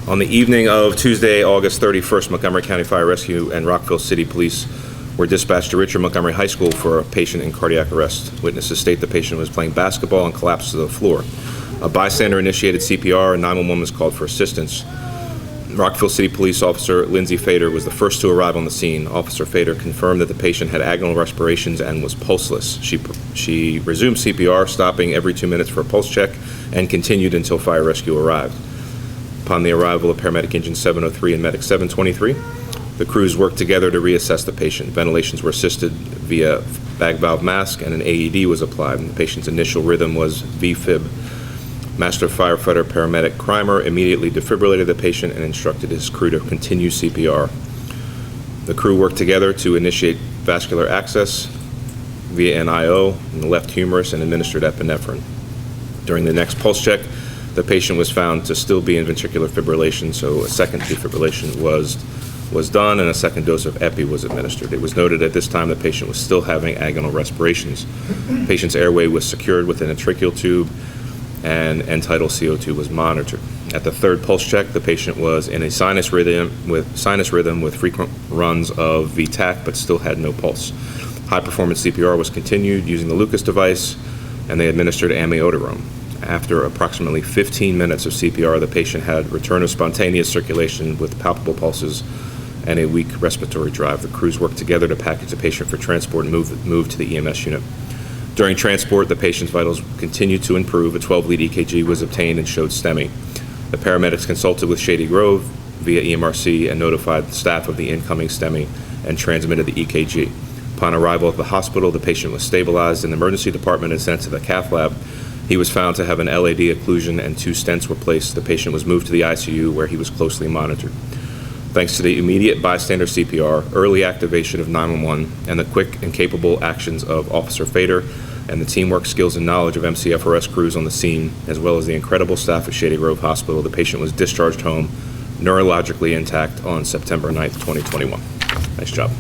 On the evening of Tuesday, August 31st, Montgomery County Fire Rescue and Rockville City Police were dispatched to Richard Montgomery High School for a patient in cardiac arrest. Witnesses state the patient was playing basketball and collapsed to the floor. A bystander initiated CPR and 911 was called for assistance. Rockville City Police Officer Lindsay Fader was the first to arrive on the scene. Officer Fader confirmed that the patient had agonal respirations and was pulseless. She resumed CPR, stopping every 2 minutes for a pulse check, and continued until fire rescue arrived. Upon the arrival of paramedic engine 703 and medic 723, the crews worked together to reassess the patient. Ventilations were assisted via bag valve mask and an AED was applied. The patient's initial rhythm was V-fib. Master firefighter paramedic Crimer immediately defibrillated the patient and instructed his crew to continue CPR. The crew worked together to initiate vascular access via an IO in the left humerus and administered epinephrine. During the next pulse check, the patient was found to still be in ventricular fibrillation, so a second defibrillation was done and a second dose of epi was administered. It was noted at this time the patient was still having agonal respirations. The patient's airway was secured within a tracheal tube and end-tidal CO2 was monitored. At the third pulse check, the patient was in a sinus rhythm with frequent runs of VTAC, but still had no pulse. High-performance CPR was continued using the Lucas device, and they administered amiodarone. After approximately 15 minutes of CPR, the patient had return of spontaneous circulation with palpable pulses and a weak respiratory drive. The crews worked together to package the patient for transport and move to the EMS unit. During transport, the patient's vitals continued to improve. A 12-lead EKG was obtained and showed STEMI. The paramedics consulted with Shady Grove via EMRC and notified the staff of the incoming STEMI and transmitted the EKG. Upon arrival at the hospital, the patient was stabilized in the emergency department and sent to the cath lab. He was found to have an LAD occlusion and 2 stents were placed. The patient was moved to the ICU where he was closely monitored. Thanks to the immediate bystander CPR, early activation of 911, and the quick and capable actions of Officer Fader and the teamwork skills and knowledge of MCFRS crews on the scene, as well as the incredible staff at Shady Grove Hospital, the patient was discharged home neurologically intact on September 9th, 2021. Nice job.